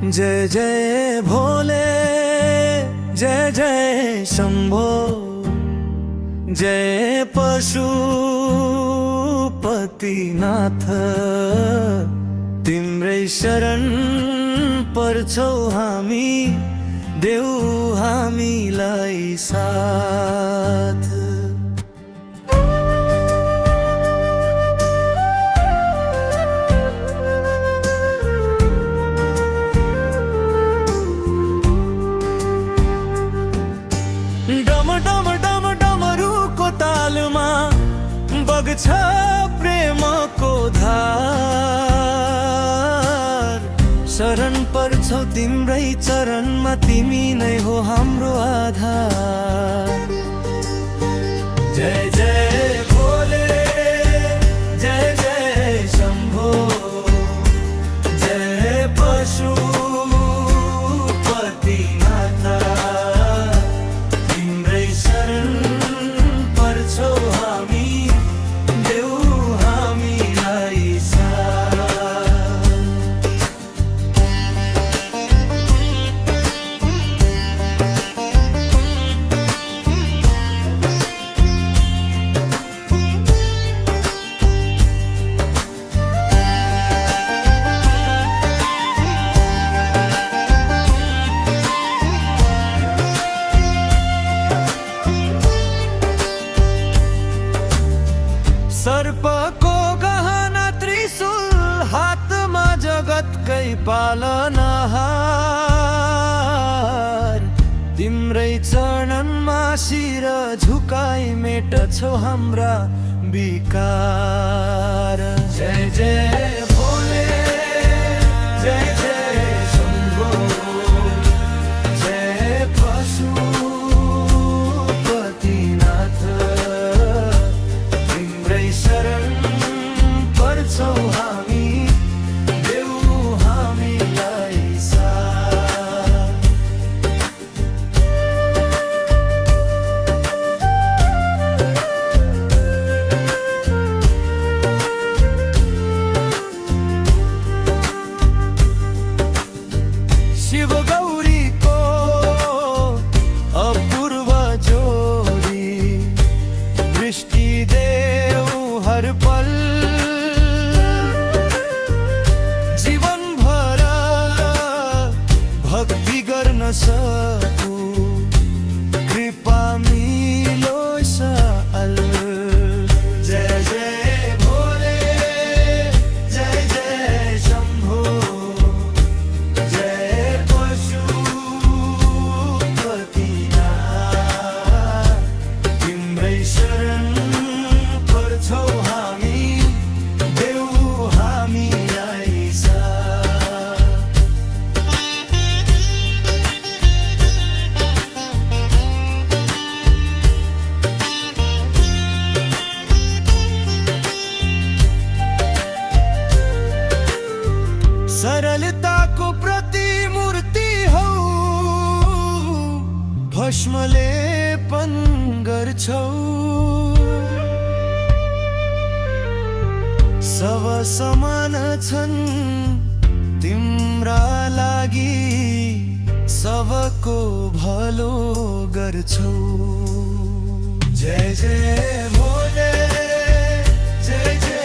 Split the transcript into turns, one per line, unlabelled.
जय जय भोले, जय जय शंभो, जय पशुपतिनाथ। तिम्रै शरण पर्छौ हामी, देऊ हामीलाई साथ। डम डम डम डमरुको तालमा बग्छ प्रेमको धार। शरण पर्छौ तिम्रै चरणमा, तिमी नै हो हाम्रो आधार। जय जय भोले, जय जय शंभो, जय पशुपतिनाथ। तिम्रै शरण पर्छौ हामी, देऊ हामीलाई साथ। सर्पको गहना त्रिशूल हातमा, जगतकै पालनहार। तिम्रै चरणमा शिर झुकाई मेट्छौ हाम्रा विकार। जय जय भोले, जय जय शंभो, जय पशुपतिनाथ। शरण पर्छौ हामी, देऊ हामीलाई साथ। शिव गौरीको अपूर्व जोडी, दृष्टि हर पल जीवन भर भक्ति गर्न सकू, कृपा मिलोस् अल। जय जय भोले, जय जय शंभो, जय पशुपतिनाथ। तिम्रै शरण पर्छौ हामी, देऊ हामीलाई साथ। सरलताको प्रतिमूर्ति हौ, भस्मले पण गर्छौ। सब समान छन् तिम्रा लागि, सबको भलो गर्छौ। जय जय भोले, जय जय